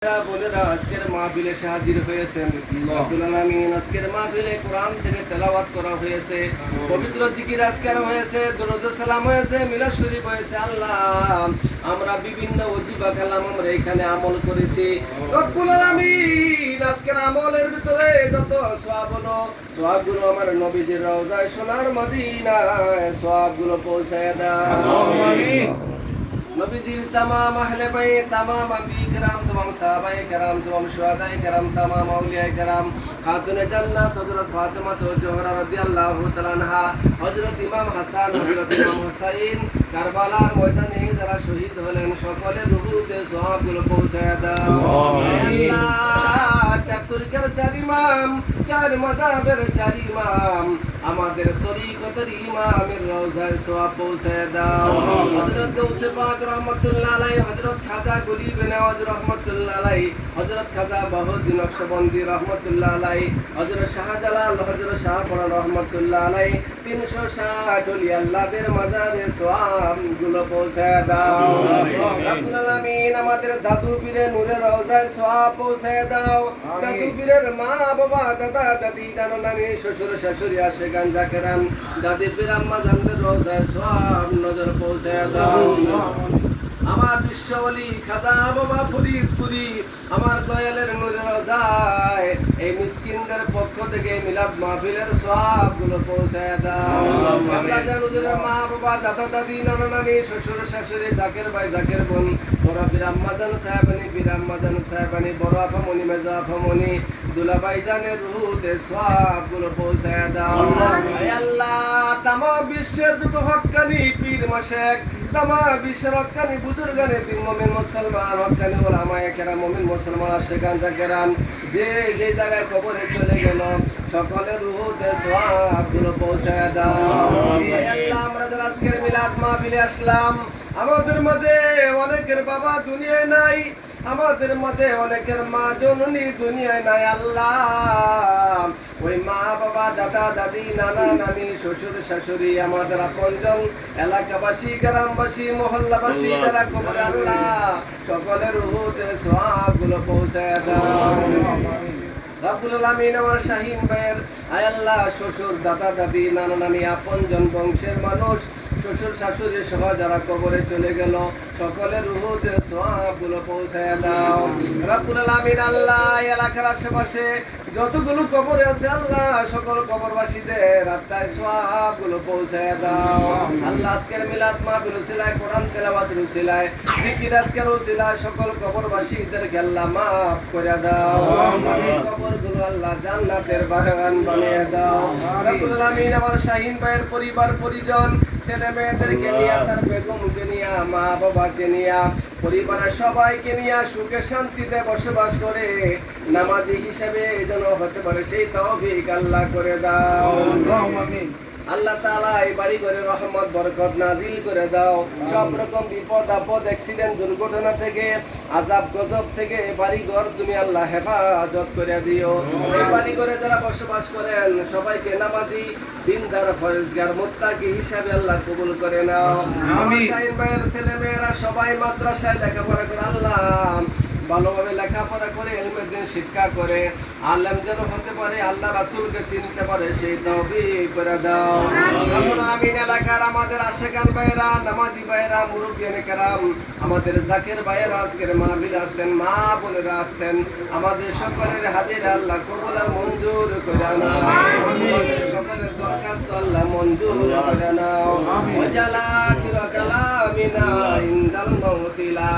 বোনেরা আজকের মাহফিলে হাজির হয়েছেন। রব্বুল আলামিন আজকের মাহফিলে কোরআন থেকে তেলাওয়াত করা হয়েছে, পবিত্র জিকির আজকার হয়েছে, দরুদ সালাম হয়েছে, মিলাদ শরীফ হয়েছে। আল্লাহ, আমরা বিভিন্ন ওজিফা কালাম আমরা এখানে আমল করেছি। রব্বুল আলামিন আজকের আমলের ভিতরে যত সওয়াবগুলো আমার নবীজির রওজায় সোনার মদিনায় সওয়াবগুলো পৌঁছায় দাও। নবীজির तमाम अहले बैत, तमाम अंबिया किराम, तमाम सहाबाए किराम, तमाम शुहदाए किराम, तमाम औलियाए किराम, खातूने जन्नत हजरत फातिमा तो जोहरा রাদিয়াল্লাহু তাআলা আনহা, হযরত ইমাম হাসান, হযরত ইমাম হুসাইন কারবালার ময়দানে যারা শহীদ হলেন সকলের রূহতে সওয়াবগুলো পৌঁছায় দাও। আল্লাহ, চার তরিকার চার ইমাম, চার মাযহাবের চার ইমাম, আমাদের তরিকতের ইমামের রওজায় সওয়াব পৌঁছায় দাও। হযরত গৌসে পাক রহমাতুল্লাহ আলাইহি, হযরত খাজা গরিব নওয়াজ রহমাতুল্লাহ আলাইহি, হযরত খাজা বাহুদ্দিন নকশবন্দি রহমাতুল্লাহ আলাইহি, হযরত শাহজালাল, হযরত শাহপরা রহমাতুল্লাহ আলাইহি, 360 ওলি আল্লাহদের মাজারে সওয়াবগুলো পৌঁছায় দাও। রব্বুল আলামিন আমাদের দাদু পীরের নূরের রওজায় সওয়াব পৌঁছায় দাও। দাদু পীরের মা বাবা, দাদা দাদি, নানা নানি, শ্বশুর শাশুড়ি, আশেকান জাকেরান, দাদি পীর আম্মা জানদের রওজায় সওয়াব নজর পৌঁছায় দাও। আমার বিশ্বওয়ালি খাজা বাবা ফরিদপুরি আমার দয়ালের নূরের রওজায় এই মিসকিনদের পক্ষ থেকে মিলাদ মাহফিলের সওয়াবগুলো পৌঁছায় দাও। আমরা জানুদের মা বাবা, দাদা দাদি, নানা নানি, শ্বশুর শাশুড়ি, জাকের ভাই, জাকের বোন, বড় পীর আম্মাজান সাহেবানি, পীর আম্মাজান সাহেবানি, বড় আফামনি, মেজো আফামনি, দুলাভাই জানের রুহুতে সওয়াবগুলো পৌঁছায় দাও। হে আল্লাহ, তামাম বিশ্বের যত হক্কানি পীর মাশেক, তামাম বিশ্বের হক্কানি বুজুর্গানে পীর মুমিন মুসলমান, হক্কানি উলামায়ে কেরাম, মুমিন মুসলমান, আশিকান জাকেরান যে যে জায়গায় কবরে চলে গেল সকলের রুহুতে সওয়াবগুলো পৌঁছায় দাও। হে আল্লাহ, আমরা যারা আজকের মিলাদ মাহফিলে আসলাম, আমাদের মাঝে অনেকের বাবা দুনিয়ায় নাই, আমাদের মাঝে অনেকের মা জননী দুনিয়ায় নাই। আল্লাহ, ওই মা বাবা, দাদা দাদি, নানা নানি, শ্বশুর শাশুড়ি, আমাদের আপনজন, এলাকাবাসী, গ্রামবাসী, মহল্লাবাসী যারা কবরে, আল্লাহ সকলের রুহুতে সওয়াবগুলো পৌঁছায় দাও। রব্বুল আলামিন আমার শাহিন ভাইয়ের, আয় আল্লাহ, শ্বশুর, দাদা দাদি, নানা নানি, আপনজন, বংশের মানুষ, শ্বশুর শাশুড়ি সহ যারা কবরে চলে গেল সকলের রুহুতে সওয়াবগুলো পৌঁছায় দাও। রব্বুল আলামিন আল্লাহ, এলাকার আশেপাশে যতগুলো কবরে আছে আল্লাহ সকল কবরবাসীদের আত্মায় সওয়াবগুলো পৌঁছায় দাও। আল্লাহ, আজকের মিলাদ মাহফিল উসিলায়, কোরআন তেলাওয়াতের উসিলায়, জিকির আজকের উসিলায় সকল কবরবাসীদেরকে আল্লাহ মাফ করে দাও। কবরগুলো আল্লাহ জান্নাতের বাগান বানিয়ে দাও। রব্বুল আলামিন আমার শাহিন ভাইয়ের পরিবার পরিজন, ছেলে মেয়েদেরকে নিয়ে, তার বেগমকে নিয়ে, মা বাবাকে নিয়ে, পরিবারের সবাইকে নিয়ে সুখে শান্তিতে বসবাস করে নামাজি হিসেবে যেন হতে পারে সেই তৌফিক আল্লাহ করে দাও। আল্লাহ তাআলা এই বাড়ি ঘরে রহমত বরকত নাজিল করে দাও। সব রকম বিপদ আপদ, অ্যাক্সিডেন্ট, দুর্ঘটনা থেকে, আযাব গজব থেকে বাড়ি ঘর তুমি আল্লাহ হেফাজত করে দিও। এই বাড়ি ঘরে যারা বসবাস করেন সবাইকে নামাজি, দিনদার, ফরেজগার, মুত্তাকি হিসাবে আল্লাহ কবুল করে নাও। আমার শাহিন ভাইয়ের ছেলে মেয়েরা সবাই মাদ্রাসায় লেখাপড়া করে, আল্লাহ ভালোভাবে লেখাপড়া করে ইলমে দ্বীন শিক্ষা করে আলেম যেন হতে পারে, আল্লাহ রাসূলকে চিনতে পারে সেই তৌফিক করে দাও। রব্বুল আমিন এলাকার আমাদের আশেকান ভাইয়েরা, নামাজি ভাইয়েরা, মুরব্বিয়ানে কেরাম, আমাদের জাকের ভাইয়েরা আজকের মাহফিলে আসছেন, মা বোনেরা আসছেন, আমাদের সকলের হাজির আল্লাহ কবুল আর মঞ্জুর করে নাও। আমাদের সকলের দরখাস্ত আল্লাহ মঞ্জুর করে নাও। ওয়াজালা আখিরা কালামিনা ইনদাল মাউতি লা